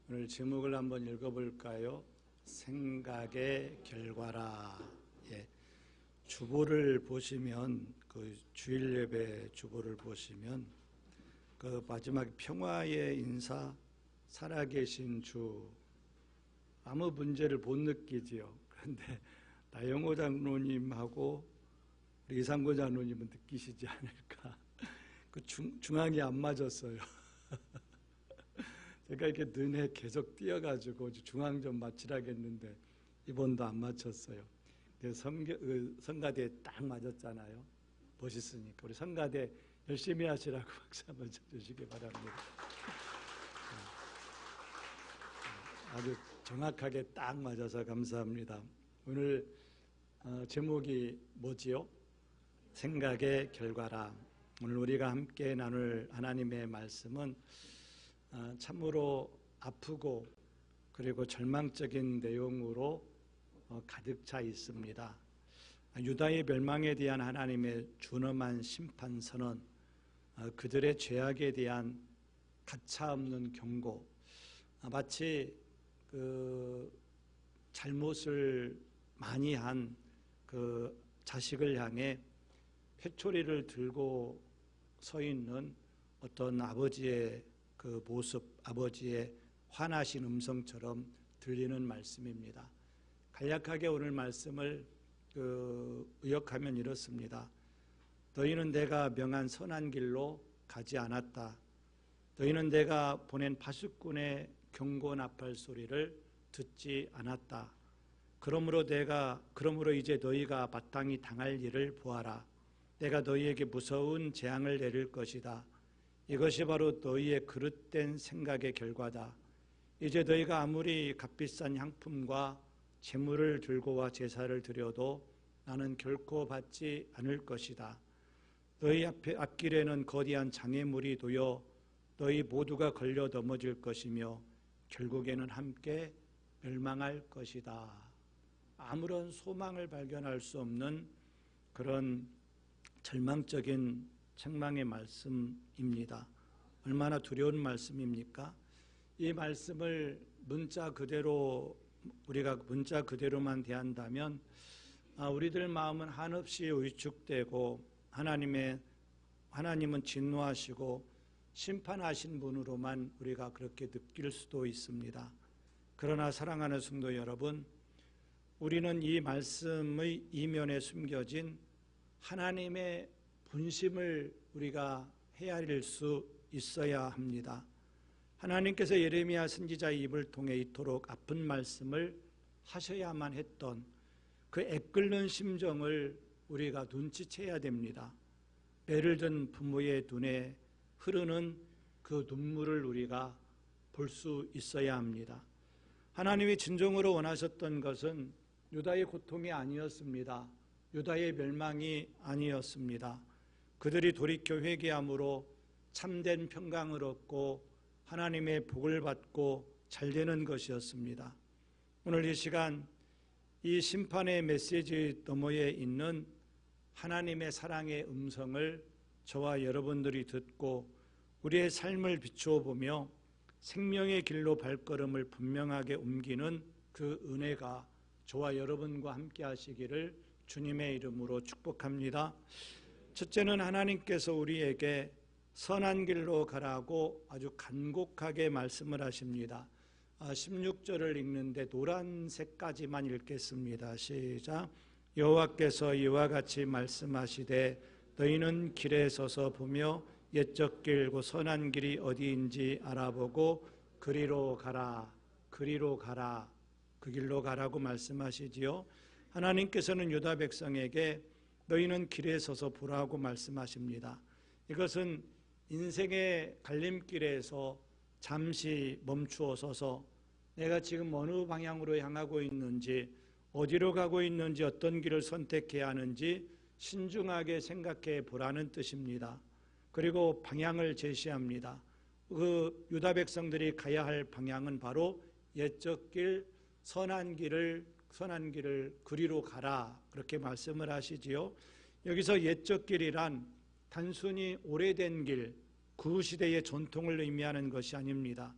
오늘 제목을 한번 읽어볼까요? 생각의 결과라. 주보를 보시면 그 주일 예배 주보를 보시면 그 마지막 평화의 인사, 살아계신 주, 아무 문제를 못 느끼지요. 그런데 나영호 장로님하고 우리 이상고 장로님은 느끼시지 않을까. 그 중앙이 안 맞았어요. 제가 이렇게 눈에 계속 띄어가지고 중앙 좀 맞추라겠는데 이번도 안 맞췄어요. 성가대에 딱 맞았잖아요. 멋있으니까 우리 성가대 열심히 하시라고 박수 한번 쳐주시기 바랍니다. 아주 정확하게 딱 맞아서 감사합니다. 오늘 제목이 뭐지요? 생각의 결과라. 오늘 우리가 함께 나눌 하나님의 말씀은 참으로 아프고 그리고 절망적인 내용으로 가득 차 있습니다. 유다의 멸망에 대한 하나님의 준엄한 심판 선언, 그들의 죄악에 대한 가차없는 경고, 마치 그 잘못을 많이 한 그 자식을 향해 회초리를 들고 서 있는 어떤 아버지의 그 모습, 아버지의 화나신 음성처럼 들리는 말씀입니다. 간략하게 오늘 말씀을 의역하면 이렇습니다. 너희는 내가 명한 선한 길로 가지 않았다. 너희는 내가 보낸 파수꾼의 경고 나팔 소리를 듣지 않았다. 그러므로 이제 너희가 마땅히 당할 일을 보아라. 내가 너희에게 무서운 재앙을 내릴 것이다. 이것이 바로 너희의 그릇된 생각의 결과다. 이제 너희가 아무리 값비싼 향품과 재물을 들고 와 제사를 드려도 나는 결코 받지 않을 것이다. 너희 앞길에는 거대한 장애물이 놓여 너희 모두가 걸려 넘어질 것이며 결국에는 함께 멸망할 것이다. 아무런 소망을 발견할 수 없는 그런 절망적인 책망의 말씀입니다. 얼마나 두려운 말씀입니까? 이 말씀을 우리가 문자 그대로만 대한다면 우리들 마음은 한없이 위축되고 하나님은 진노하시고 심판하신 분으로만 우리가 그렇게 느낄 수도 있습니다. 그러나 사랑하는 성도 여러분, 우리는 이 말씀의 이면에 숨겨진 하나님의 본심을 우리가 헤아릴 수 있어야 합니다. 하나님께서 예레미야 선지자의 입을 통해 이토록 아픈 말씀을 하셔야만 했던 그 애끓는 심정을 우리가 눈치채야 됩니다. 배를 든 부모의 눈에 흐르는 그 눈물을 우리가 볼 수 있어야 합니다. 하나님이 진정으로 원하셨던 것은 유다의 고통이 아니었습니다. 유다의 멸망이 아니었습니다. 그들이 돌이켜 회개함으로 참된 평강을 얻고 하나님의 복을 받고 잘되는 것이었습니다. 오늘 이 시간 이 심판의 메시지 너머에 있는 하나님의 사랑의 음성을 저와 여러분들이 듣고 우리의 삶을 비추어 보며 생명의 길로 발걸음을 분명하게 옮기는 그 은혜가 저와 여러분과 함께 하시기를 주님의 이름으로 축복합니다. 첫째는 하나님께서 우리에게 선한 길로 가라고 아주 간곡하게 말씀을 하십니다. 16절을 읽는데 노란색까지만 읽겠습니다. 시작. 여호와께서 이와 같이 말씀하시되 너희는 길에 서서 보며 옛적 길 곧 선한 길이 어디인지 알아보고 그리로 가라. 그리로 가라. 그 길로 가라고 말씀하시지요. 하나님께서는 유다 백성에게 너희는 길에 서서 보라고 말씀하십니다. 이것은 인생의 갈림길에서 잠시 멈추어 서서 내가 지금 어느 방향으로 향하고 있는지, 어디로 가고 있는지, 어떤 길을 선택해야 하는지 신중하게 생각해 보라는 뜻입니다. 그리고 방향을 제시합니다. 그 유다 백성들이 가야 할 방향은 바로 옛적 길, 선한 길을 그리로 가라, 그렇게 말씀을 하시지요. 여기서 옛적 길이란 단순히 오래된 길, 그 시대의 전통을 의미하는 것이 아닙니다.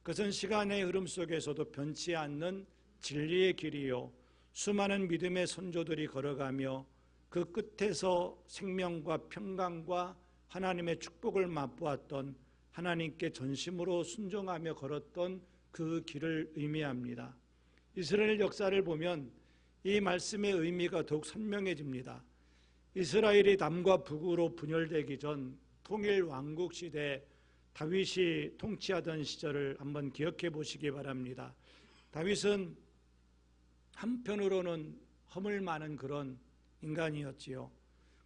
그것은 시간의 흐름 속에서도 변치 않는 진리의 길이요, 수많은 믿음의 선조들이 걸어가며 그 끝에서 생명과 평강과 하나님의 축복을 맛보았던, 하나님께 전심으로 순종하며 걸었던 그 길을 의미합니다. 이스라엘 역사를 보면 이 말씀의 의미가 더욱 선명해집니다. 이스라엘이 남과 북으로 분열되기 전 통일 왕국 시대 다윗이 통치하던 시절을 한번 기억해 보시기 바랍니다. 다윗은 한편으로는 허물 많은 그런 인간이었지요.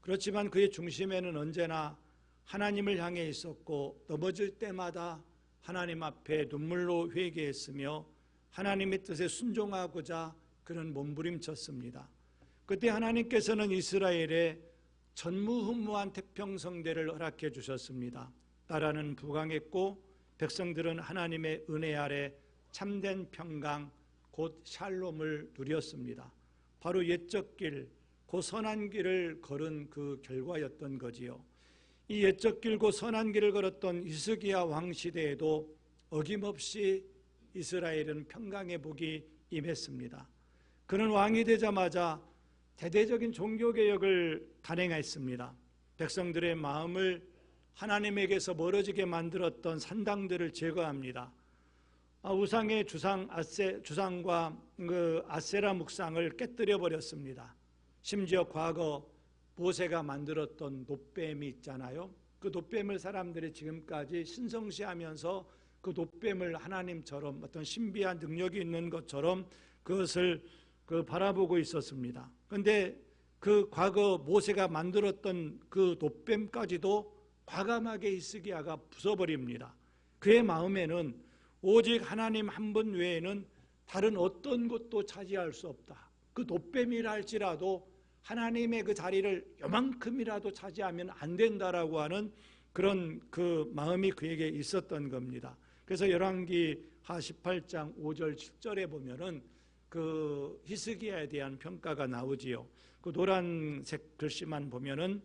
그렇지만 그의 중심에는 언제나 하나님을 향해 있었고, 넘어질 때마다 하나님 앞에 눈물로 회개했으며 하나님의 뜻에 순종하고자 그는 몸부림쳤습니다. 그때 하나님께서는 이스라엘에 전무후무한 태평성대를 허락해 주셨습니다. 나라는 부강했고 백성들은 하나님의 은혜 아래 참된 평강, 곧 샬롬을 누렸습니다. 바로 옛적 길, 그 선한 길을 걸은 그 결과였던 거지요. 이 옛적 길고 선한 길을 걸었던 히스기야 왕 시대에도 어김없이 이스라엘은 평강의 복이 임했습니다. 그는 왕이 되자마자 대대적인 종교개혁을 단행했습니다. 백성들의 마음을 하나님에게서 멀어지게 만들었던 산당들을 제거합니다. 우상의 주상과 그 아세라 묵상을 깨뜨려 버렸습니다. 심지어 과거 모세가 만들었던 놋뱀이 있잖아요. 그 놋뱀을 사람들이 지금까지 신성시하면서 그 놋뱀을 하나님처럼 어떤 신비한 능력이 있는 것처럼 그것을 바라보고 있었습니다. 그런데 그 과거 모세가 만들었던 그 놋뱀까지도 과감하게 히스기야가 부숴버립니다. 그의 마음에는 오직 하나님 한 분 외에는 다른 어떤 것도 차지할 수 없다. 그 놋뱀이라 할지라도 하나님의 그 자리를 요만큼이라도 차지하면 안 된다라고 하는 그런 그 마음이 그에게 있었던 겁니다. 그래서 열왕기하 18장 5절 7절에 보면은 그 히스기야에 대한 평가가 나오지요. 그 노란색 글씨만 보면은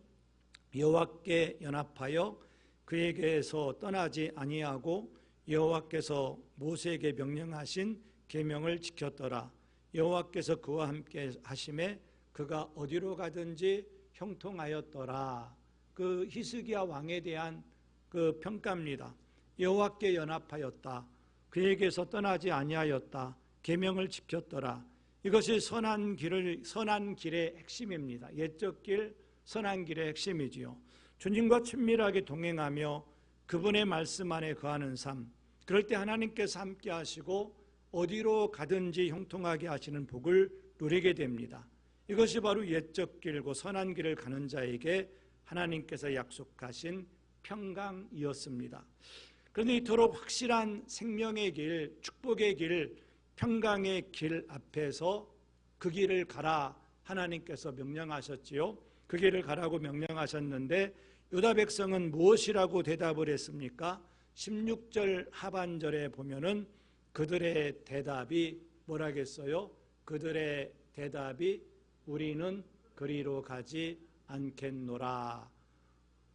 여호와께 연합하여 그에게서 떠나지 아니하고 여호와께서 모세에게 명령하신 계명을 지켰더라. 여호와께서 그와 함께 하심에 그가 어디로 가든지 형통하였더라. 그 히스기야 왕에 대한 그 평가입니다. 여호와께 연합하였다. 그에게서 떠나지 아니하였다. 계명을 지켰더라. 이것이 선한 길의 핵심입니다. 옛적 길, 선한 길의 핵심이지요. 주님과 친밀하게 동행하며 그분의 말씀 안에 거하는 삶, 그럴 때 하나님께서 함께 하시고 어디로 가든지 형통하게 하시는 복을 누리게 됩니다. 이것이 바로 옛적 길고 선한 길을 가는 자에게 하나님께서 약속하신 평강이었습니다. 그런데 이토록 확실한 생명의 길, 축복의 길, 평강의 길 앞에서 그 길을 가라 하나님께서 명령하셨지요. 그 길을 가라고 명령하셨는데 유다 백성은 무엇이라고 대답을 했습니까? 16절 하반절에 보면은 그들의 대답이 뭐라겠어요? 그들의 대답이 우리는 그리로 가지 않겠노라.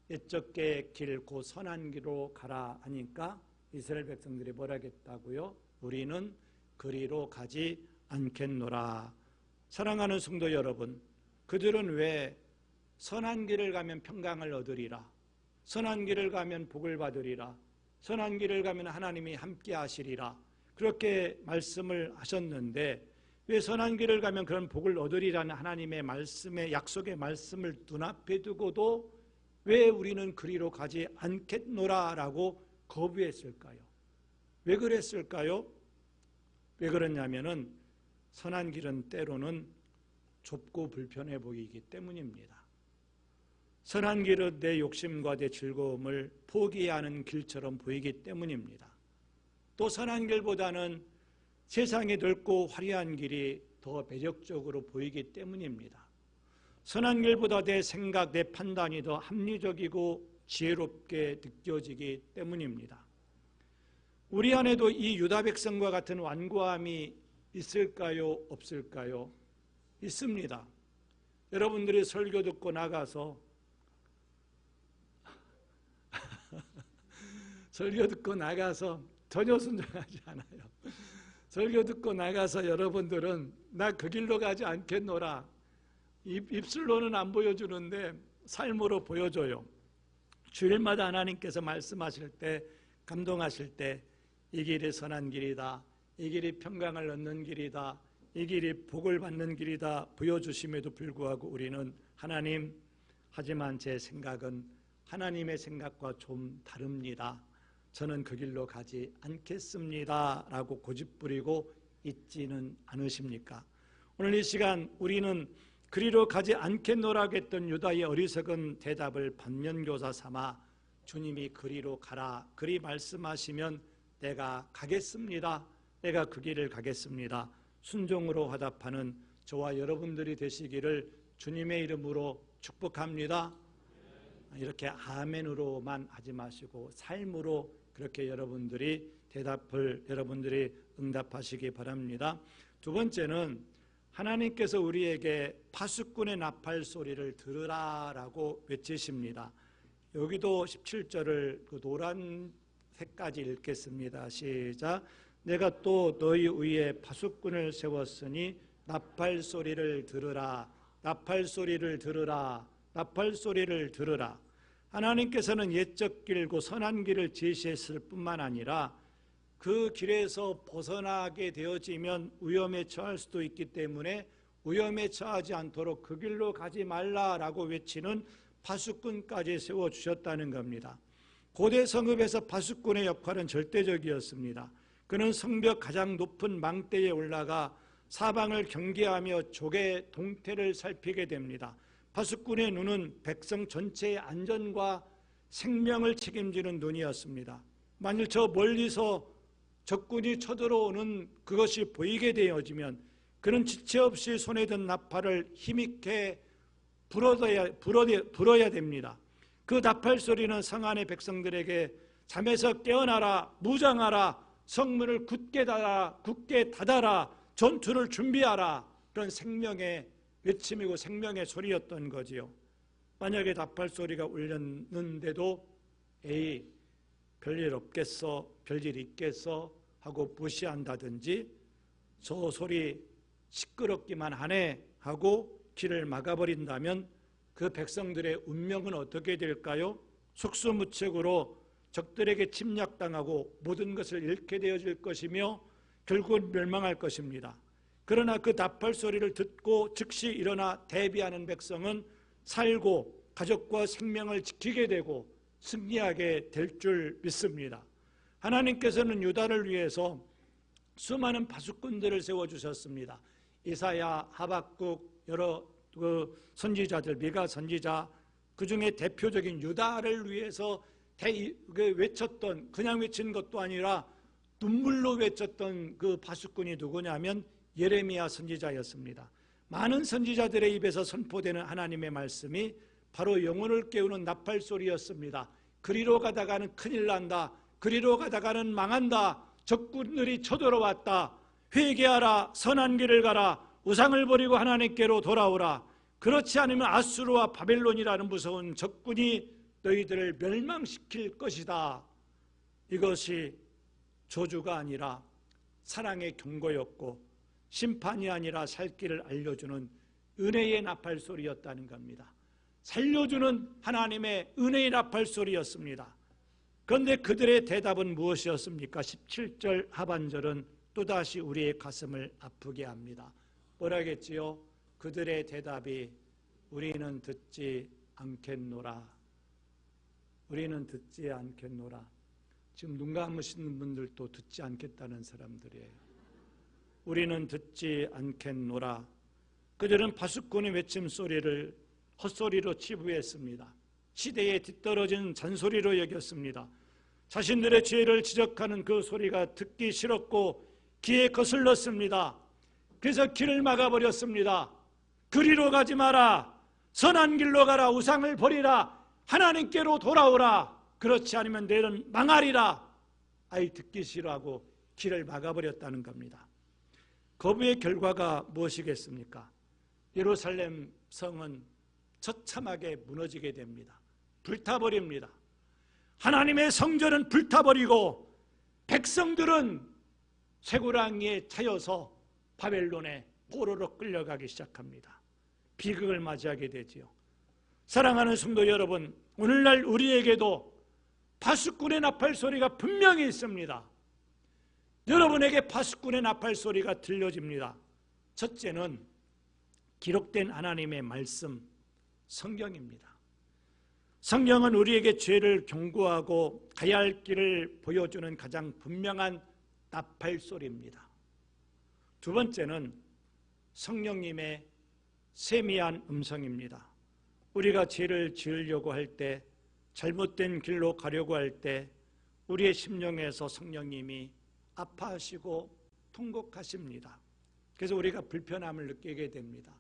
옛적의 길, 곧 선한 길로 가라 하니까 이스라엘 백성들이 뭐라겠다고요? 우리는 그리로 가지 않겠노라. 사랑하는 성도 여러분, 그들은 왜 선한 길을 가면 평강을 얻으리라, 선한 길을 가면 복을 받으리라, 선한 길을 가면 하나님이 함께 하시리라 그렇게 말씀을 하셨는데, 왜 선한 길을 가면 그런 복을 얻으리라는 하나님의 말씀의 약속의 말씀을 눈앞에 두고도 왜 우리는 그리로 가지 않겠노라라고 거부했을까요? 왜 그랬을까요? 왜 그러냐면은 선한 길은 때로는 좁고 불편해 보이기 때문입니다. 선한 길은 내 욕심과 내 즐거움을 포기하는 길처럼 보이기 때문입니다. 또 선한 길보다는 세상이 넓고 화려한 길이 더 매력적으로 보이기 때문입니다. 선한 길보다 내 생각, 내 판단이 더 합리적이고 지혜롭게 느껴지기 때문입니다. 우리 안에도 이 유다 백성과 같은 완고함이 있을까요? 없을까요? 있습니다. 여러분들이 설교 듣고 나가서 설교 듣고 나가서 전혀 순종하지 않아요. 설교 듣고 나가서 여러분들은 나 그 길로 가지 않겠노라. 입술로는 안 보여주는데 삶으로 보여줘요. 주일마다 하나님께서 말씀하실 때, 감동하실 때 이 길이 선한 길이다, 이 길이 평강을 얻는 길이다, 이 길이 복을 받는 길이다 보여주심에도 불구하고 우리는 하나님, 하지만 제 생각은 하나님의 생각과 좀 다릅니다. 저는 그 길로 가지 않겠습니다 라고 고집부리고 있지는 않으십니까? 오늘 이 시간 우리는 그리로 가지 않겠노라고 했던 유다의 어리석은 대답을 반면교사 삼아 주님이 그리로 가라, 그리 말씀하시면 내가 가겠습니다, 내가 그 길을 가겠습니다, 순종으로 화답하는 저와 여러분들이 되시기를 주님의 이름으로 축복합니다. 이렇게 아멘으로만 하지 마시고 삶으로 그렇게 여러분들이 응답하시기 바랍니다. 두 번째는 하나님께서 우리에게 파수꾼의 나팔 소리를 들으라라고 외치십니다. 여기도 17절을 그 노란색까지 읽겠습니다. 시작. 내가 또 너희 위에 파수꾼을 세웠으니 나팔 소리를 들으라, 나팔 소리를 들으라, 나팔 소리를 들으라. 하나님께서는 옛적 길고 선한 길을 제시했을 뿐만 아니라 그 길에서 벗어나게 되어지면 위험에 처할 수도 있기 때문에 위험에 처하지 않도록 그 길로 가지 말라라고 외치는 파수꾼까지 세워주셨다는 겁니다. 고대 성읍에서 파수꾼의 역할은 절대적이었습니다. 그는 성벽 가장 높은 망대에 올라가 사방을 경계하며 적의 동태를 살피게 됩니다. 파수꾼의 눈은 백성 전체의 안전과 생명을 책임지는 눈이었습니다. 만일 저 멀리서 적군이 쳐들어오는 그것이 보이게 되어지면 그는 지체 없이 손에 든 나팔을 힘있게 불어야 됩니다. 그 나팔 소리는 성 안의 백성들에게 잠에서 깨어나라, 무장하라, 성문을 굳게 닫아라, 전투를 준비하라, 그런 생명의 외침이고 생명의 소리였던 거지요. 만약에 나팔 소리가 울렸는데도 에이 별일 없겠어, 별일 있겠어 하고 무시한다든지 저 소리 시끄럽기만 하네 하고 길을 막아버린다면 그 백성들의 운명은 어떻게 될까요? 속수무책으로 적들에게 침략당하고 모든 것을 잃게 되어질 것이며 결국은 멸망할 것입니다. 그러나 그 나팔 소리를 듣고 즉시 일어나 대비하는 백성은 살고 가족과 생명을 지키게 되고 승리하게 될 줄 믿습니다. 하나님께서는 유다를 위해서 수많은 파수꾼들을 세워주셨습니다. 이사야, 하박국, 여러 선지자들, 미가 선지자, 그 중에 대표적인 유다를 위해서 외쳤던, 그냥 외친 것도 아니라 눈물로 외쳤던 그 파수꾼이 누구냐면 예레미야 선지자였습니다. 많은 선지자들의 입에서 선포되는 하나님의 말씀이 바로 영혼을 깨우는 나팔 소리였습니다. 그리로 가다가는 큰일 난다, 그리로 가다가는 망한다, 적군들이 쳐들어왔다, 회개하라, 선한 길을 가라, 우상을 버리고 하나님께로 돌아오라, 그렇지 않으면 아수르와 바벨론이라는 무서운 적군이 너희들을 멸망시킬 것이다. 이것이 저주가 아니라 사랑의 경고였고 심판이 아니라 살 길을 알려주는 은혜의 나팔 소리였다는 겁니다. 살려주는 하나님의 은혜의 나팔 소리였습니다. 그런데 그들의 대답은 무엇이었습니까? 17절 하반절은 또다시 우리의 가슴을 아프게 합니다. 뭐라겠지요? 그들의 대답이 우리는 듣지 않겠노라, 우리는 듣지 않겠노라. 지금 눈 감으시는 분들도 듣지 않겠다는 사람들이에요. 우리는 듣지 않겠노라. 그들은 파수꾼의 외침소리를 헛소리로 치부했습니다. 시대에 뒤떨어진 잔소리로 여겼습니다. 자신들의 죄를 지적하는 그 소리가 듣기 싫었고 귀에 거슬렀습니다. 그래서 길을 막아버렸습니다. 그리로 가지 마라, 선한 길로 가라, 우상을 버리라, 하나님께로 돌아오라, 그렇지 않으면 너희는 망하리라. 아이 듣기 싫어하고 길을 막아버렸다는 겁니다. 거부의 결과가 무엇이겠습니까? 예루살렘 성은 처참하게 무너지게 됩니다. 불타버립니다. 하나님의 성전은 불타버리고 백성들은 쇠고랑이에 차여서 바벨론의 포로로 끌려가기 시작합니다. 비극을 맞이하게 되지요. 사랑하는 성도 여러분, 오늘날 우리에게도 파수꾼의 나팔 소리가 분명히 있습니다. 여러분에게 파수꾼의 나팔 소리가 들려집니다. 첫째는 기록된 하나님의 말씀, 성경입니다. 성경은 우리에게 죄를 경고하고 가야 할 길을 보여주는 가장 분명한 나팔 소리입니다. 두 번째는 성령님의 세미한 음성입니다. 우리가 죄를 지으려고 할 때, 잘못된 길로 가려고 할 때 우리의 심령에서 성령님이 아파하시고 통곡하십니다. 그래서 우리가 불편함을 느끼게 됩니다.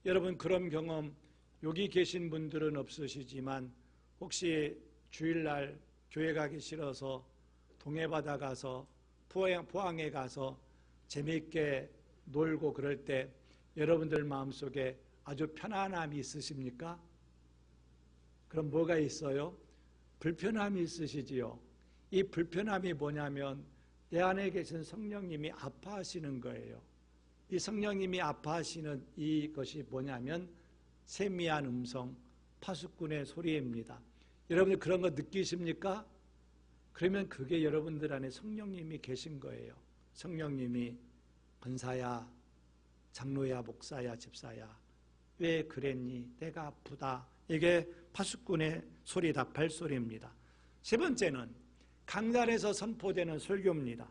여러분, 그런 경험 여기 계신 분들은 없으시지만 혹시 주일날 교회 가기 싫어서 동해바다 가서 포항에 가서 재미있게 놀고 그럴 때 여러분들 마음속에 아주 편안함이 있으십니까? 그럼 뭐가 있어요? 불편함이 있으시지요. 이 불편함이 뭐냐면 내 안에 계신 성령님이 아파하시는 거예요. 이 성령님이 아파하시는 이것이 뭐냐면 세미한 음성, 파수꾼의 소리입니다. 여러분들 그런 거 느끼십니까? 그러면 그게 여러분들 안에 성령님이 계신 거예요. 성령님이 권사야, 장로야, 목사야, 집사야, 왜 그랬니? 내가 아프다. 이게 파수꾼의 소리, 나팔 소리입니다. 세 번째는 강단에서 선포되는 설교입니다.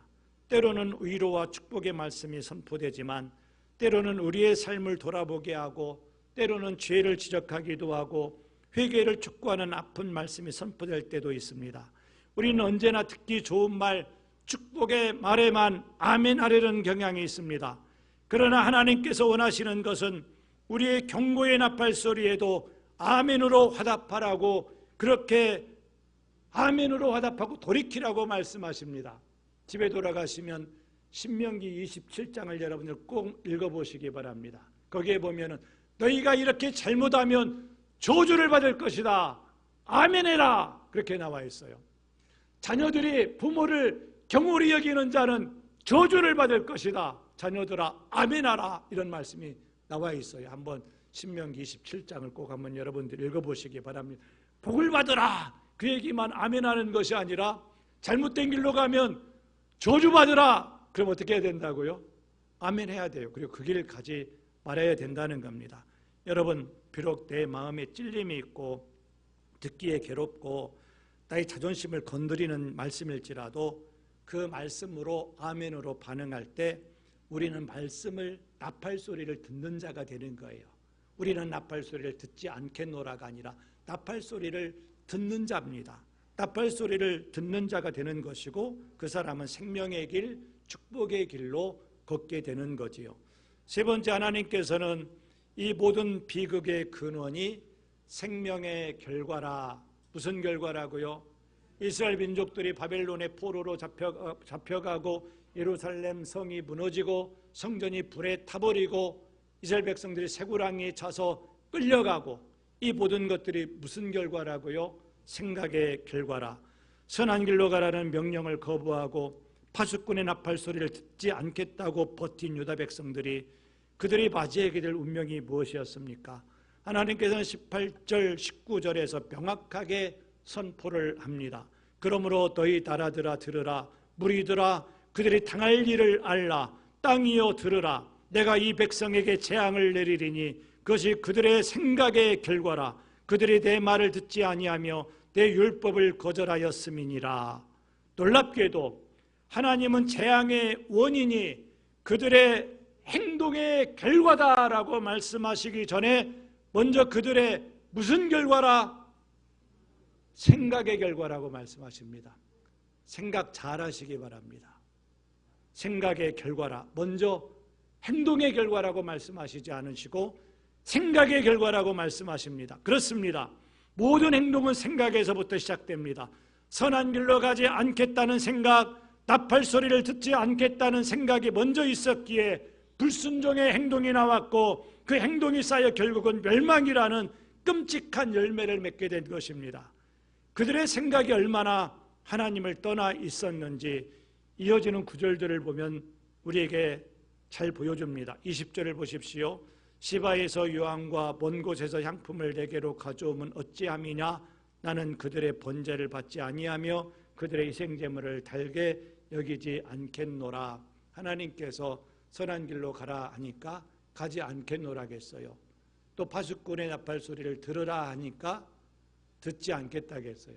때로는 위로와 축복의 말씀이 선포되지만 때로는 우리의 삶을 돌아보게 하고 때로는 죄를 지적하기도 하고 회개를 촉구하는 아픈 말씀이 선포될 때도 있습니다. 우리는 언제나 듣기 좋은 말, 축복의 말에만 아멘 하려는 경향이 있습니다. 그러나 하나님께서 원하시는 것은 우리의 경고의 나팔 소리에도 아멘으로 화답하라고, 그렇게 아멘으로 화답하고 돌이키라고 말씀하십니다. 집에 돌아가시면 신명기 27장을 여러분들 꼭 읽어보시기 바랍니다. 거기에 보면은 너희가 이렇게 잘못하면 저주를 받을 것이다. 아멘해라. 그렇게 나와 있어요. 자녀들이 부모를 경홀히 여기는 자는 저주를 받을 것이다. 자녀들아 아멘하라. 이런 말씀이 나와 있어요. 한번 신명기 27장을 꼭 한번 여러분들 읽어보시기 바랍니다. 복을 받으라. 그 얘기만 아멘하는 것이 아니라 잘못된 길로 가면 저주받으라. 그럼 어떻게 해야 된다고요? 아멘해야 돼요. 그리고 그 길을 가지 말아야 된다는 겁니다. 여러분, 비록 내 마음에 찔림이 있고 듣기에 괴롭고 나의 자존심을 건드리는 말씀일지라도 그 말씀으로 아멘으로 반응할 때 우리는 말씀을, 나팔 소리를 듣는 자가 되는 거예요. 우리는 나팔 소리를 듣지 않겠노라가 아니라 나팔 소리를 듣는 자입니다. 나팔 소리를 듣는 자가 되는 것이고 그 사람은 생명의 길, 축복의 길로 걷게 되는 거지요. 세 번째, 하나님께서는 이 모든 비극의 근원이 생명의 결과라. 무슨 결과라고요? 이스라엘 민족들이 바벨론의 포로로 잡혀가고 예루살렘 성이 무너지고 성전이 불에 타버리고 이스라엘 백성들이 쇠고랑이에 차서 끌려가고, 이 모든 것들이 무슨 결과라고요? 생각의 결과라. 선한 길로 가라는 명령을 거부하고 파수꾼의 나팔 소리를 듣지 않겠다고 버틴 유다 백성들이, 그들이 맞이하게 될 운명이 무엇이었습니까? 하나님께서는 18절 19절에서 명확하게 선포를 합니다. 그러므로 너희 나라들아 들으라. 무리들아 그들이 당할 일을 알라. 땅이여 들으라. 내가 이 백성에게 재앙을 내리리니 그것이 그들의 생각의 결과라. 그들이 내 말을 듣지 아니하며 내 율법을 거절하였음이니라. 놀랍게도 하나님은 재앙의 원인이 그들의 행동의 결과다라고 말씀하시기 전에 먼저 그들의 무슨 결과라? 생각의 결과라고 말씀하십니다. 생각 잘 하시기 바랍니다. 생각의 결과라. 먼저 행동의 결과라고 말씀하시지 않으시고 생각의 결과라고 말씀하십니다. 그렇습니다. 모든 행동은 생각에서부터 시작됩니다. 선한 길로 가지 않겠다는 생각, 나팔 소리를 듣지 않겠다는 생각이 먼저 있었기에 불순종의 행동이 나왔고 그 행동이 쌓여 결국은 멸망이라는 끔찍한 열매를 맺게 된 것입니다. 그들의 생각이 얼마나 하나님을 떠나 있었는지 이어지는 구절들을 보면 우리에게 잘 보여줍니다. 20절을 보십시오. 시바에서 유황과 먼 곳에서 향품을 내게로 가져오면 어찌함이냐. 나는 그들의 번제를 받지 아니하며 그들의 희생제물을 달게 여기지 않겠노라. 하나님께서 선한 길로 가라 하니까 가지 않겠노라겠어요. 또 파수꾼의 나팔 소리를 들으라 하니까 듣지 않겠다겠어요.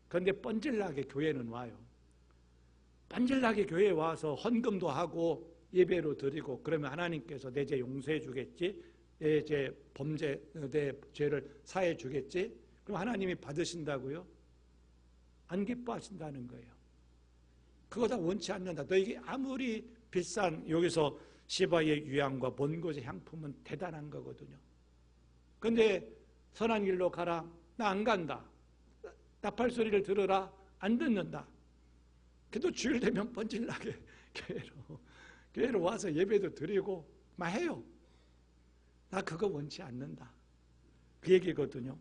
그런데 뻔질나게 교회는 와요. 뻔질나게 교회에 와서 헌금도 하고 예배로 드리고 그러면 하나님께서 내 죄 용서해 주겠지, 내 죄 범죄, 내 죄를 사해 주겠지. 그럼 하나님이 받으신다고요? 안 기뻐하신다는 거예요. 그거 다 원치 않는다. 너에게 아무리 비싼 여기서 시바의 유향과 먼 곳의 향품은 대단한 거거든요. 그런데 선한 길로 가라. 나 안 간다. 나팔 소리를 들으라. 안 듣는다. 그래도 주일 되면 번질나게 교회로 와서 예배도 드리고 막 해요. 나 그거 원치 않는다. 그 얘기거든요.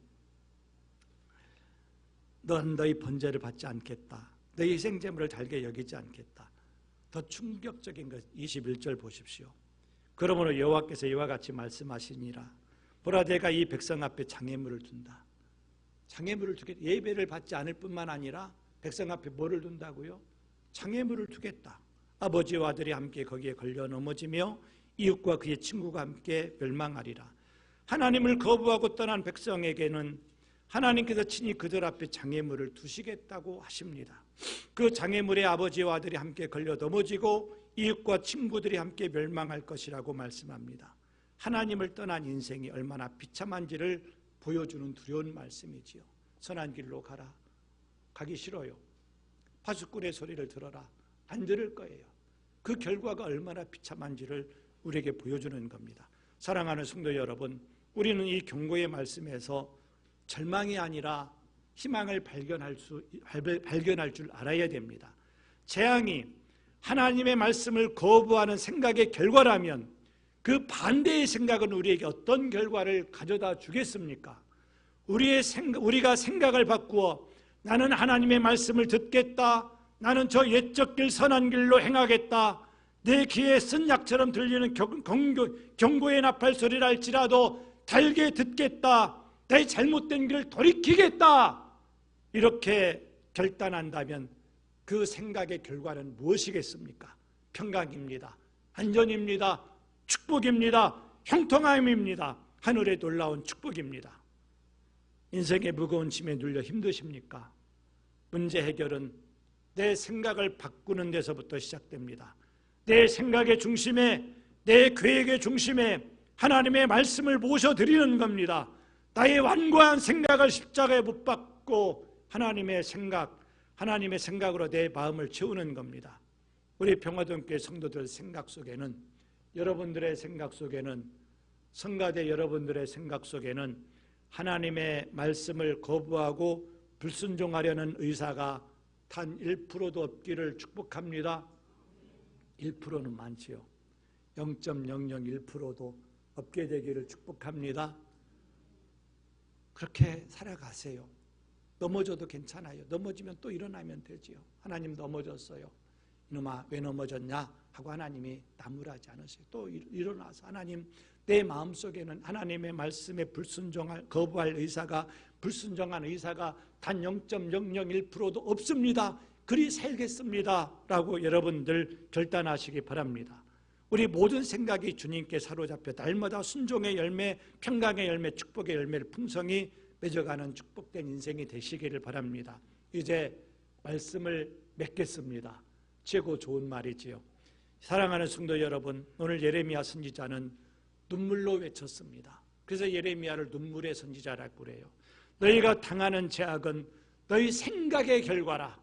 넌 너희 번제를 받지 않겠다. 너희 희생제물을 달게 여기지 않겠다. 더 충격적인 것 21절 보십시오. 그러므로 여호와께서 이와 같이 말씀하시니라. 보라 내가 이 백성 앞에 장애물을 둔다. 장애물을 두겠다. 예배를 받지 않을 뿐만 아니라 백성 앞에 뭐를 둔다고요? 장애물을 두겠다. 아버지와 아들이 함께 거기에 걸려 넘어지며 이웃과 그의 친구가 함께 멸망하리라. 하나님을 거부하고 떠난 백성에게는 하나님께서 친히 그들 앞에 장애물을 두시겠다고 하십니다. 그 장애물에 아버지와 아들이 함께 걸려 넘어지고 이웃과 친구들이 함께 멸망할 것이라고 말씀합니다. 하나님을 떠난 인생이 얼마나 비참한지를 보여주는 두려운 말씀이지요. 선한 길로 가라. 가기 싫어요. 파수꾼의 소리를 들어라. 안 들을 거예요. 그 결과가 얼마나 비참한지를 우리에게 보여주는 겁니다. 사랑하는 성도 여러분, 우리는 이 경고의 말씀에서 절망이 아니라 희망을 발견할 줄 알아야 됩니다. 재앙이 하나님의 말씀을 거부하는 생각의 결과라면 그 반대의 생각은 우리에게 어떤 결과를 가져다 주겠습니까? 우리가 생각을 바꾸어 나는 하나님의 말씀을 듣겠다. 나는 저 옛적 길 선한 길로 행하겠다. 내 귀에 쓴 약처럼 들리는 경고의 나팔 소리를 할지라도 달게 듣겠다. 내 잘못된 길을 돌이키겠다. 이렇게 결단한다면 그 생각의 결과는 무엇이겠습니까? 평강입니다. 안전입니다. 축복입니다. 형통함입니다. 하늘의 놀라운 축복입니다. 인생의 무거운 짐에 눌려 힘드십니까? 문제 해결은 내 생각을 바꾸는 데서부터 시작됩니다. 내 생각의 중심에, 내 계획의 중심에 하나님의 말씀을 모셔드리는 겁니다. 나의 완고한 생각을 십자가에 못 박고 하나님의 생각으로 내 마음을 채우는 겁니다. 우리 평화동교회 성도들 생각 속에는, 여러분들의 생각 속에는, 성가대 여러분들의 생각 속에는 하나님의 말씀을 거부하고 불순종하려는 의사가 단 1%도 없기를 축복합니다. 1%는 많지요. 0.001%도 없게 되기를 축복합니다. 그렇게 살아가세요. 넘어져도 괜찮아요. 넘어지면 또 일어나면 되지요. 하나님 넘어졌어요. 이놈아 왜 넘어졌냐 하고 하나님이 나무라지 않으세요. 또 일어나서 하나님, 내 마음속에는 하나님의 말씀에 거부할 의사가, 불순종한 의사가 단 0.001%도 없습니다. 그리 살겠습니다 라고 여러분들 결단하시기 바랍니다. 우리 모든 생각이 주님께 사로잡혀 날마다 순종의 열매, 평강의 열매, 축복의 열매를 풍성히 맺어가는 축복된 인생이 되시기를 바랍니다. 이제 말씀을 맺겠습니다. 최고 좋은 말이지요. 사랑하는 성도 여러분, 오늘 예레미야 선지자는 눈물로 외쳤습니다. 그래서 예레미야를 눈물의 선지자라고 그래요. 너희가 당하는 죄악은 너희 생각의 결과라.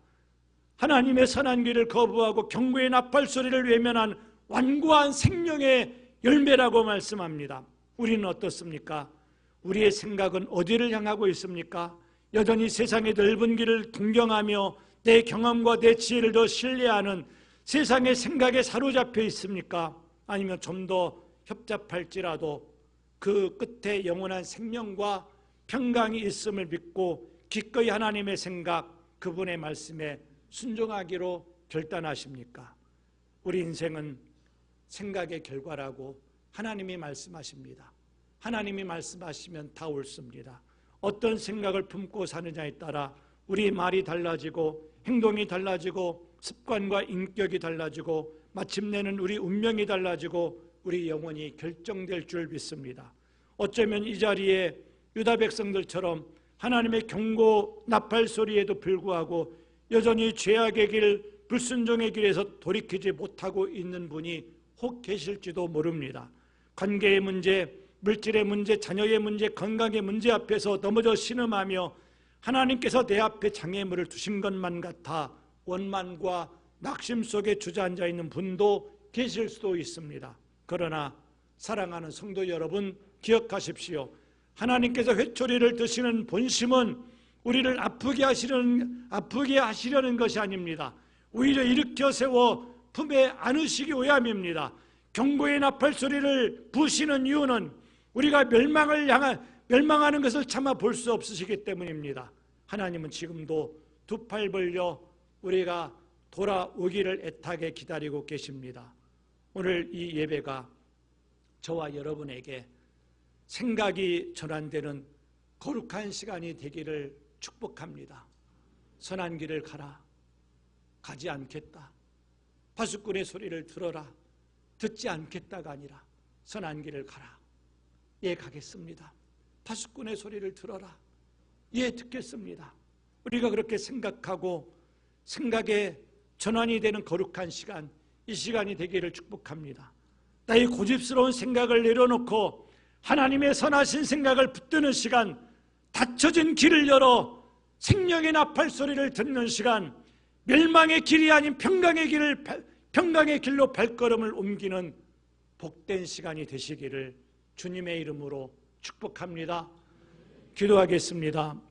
하나님의 선한 길을 거부하고 경고의 나팔 소리를 외면한 완고한 생명의 열매라고 말씀합니다. 우리는 어떻습니까? 우리의 생각은 어디를 향하고 있습니까? 여전히 세상의 넓은 길을 동경하며 내 경험과 내 지혜를 더 신뢰하는 세상의 생각에 사로잡혀 있습니까? 아니면 좀 더 협잡할지라도 그 끝에 영원한 생명과 평강이 있음을 믿고 기꺼이 하나님의 생각, 그분의 말씀에 순종하기로 결단하십니까? 우리 인생은 생각의 결과라고 하나님이 말씀하십니다. 하나님이 말씀하시면 다 옳습니다. 어떤 생각을 품고 사느냐에 따라 우리 말이 달라지고 행동이 달라지고 습관과 인격이 달라지고 마침내는 우리 운명이 달라지고 우리 영혼이 결정될 줄 믿습니다. 어쩌면 이 자리에 유다 백성들처럼 하나님의 경고 나팔 소리에도 불구하고 여전히 죄악의 길, 불순종의 길에서 돌이키지 못하고 있는 분이 혹 계실지도 모릅니다. 관계의 문제, 물질의 문제, 자녀의 문제, 건강의 문제 앞에서 넘어져 신음하며 하나님께서 내 앞에 장애물을 두신 것만 같아 원만과 낙심 속에 주저앉아 있는 분도 계실 수도 있습니다. 그러나 사랑하는 성도 여러분, 기억하십시오. 하나님께서 회초리를 드시는 본심은 우리를 아프게 하시려는 것이 아닙니다. 오히려 일으켜 세워 품에 안으시기 위함입니다. 경고의 나팔 소리를 부시는 이유는 우리가 멸망하는 것을 참아 볼 수 없으시기 때문입니다. 하나님은 지금도 두 팔 벌려 우리가 돌아오기를 애타게 기다리고 계십니다. 오늘 이 예배가 저와 여러분에게 생각이 전환되는 거룩한 시간이 되기를 축복합니다. 선한 길을 가라. 가지 않겠다. 파수꾼의 소리를 들어라. 듣지 않겠다가 아니라 선한 길을 가라. 예, 가겠습니다. 파수꾼의 소리를 들어라. 예, 듣겠습니다. 우리가 그렇게 생각하고 생각의 전환이 되는 거룩한 시간, 이 시간이 되기를 축복합니다. 나의 고집스러운 생각을 내려놓고 하나님의 선하신 생각을 붙드는 시간, 닫혀진 길을 열어 생명의 나팔 소리를 듣는 시간, 멸망의 길이 아닌 평강의 길로 발걸음을 옮기는 복된 시간이 되시기를 주님의 이름으로 축복합니다. 기도하겠습니다.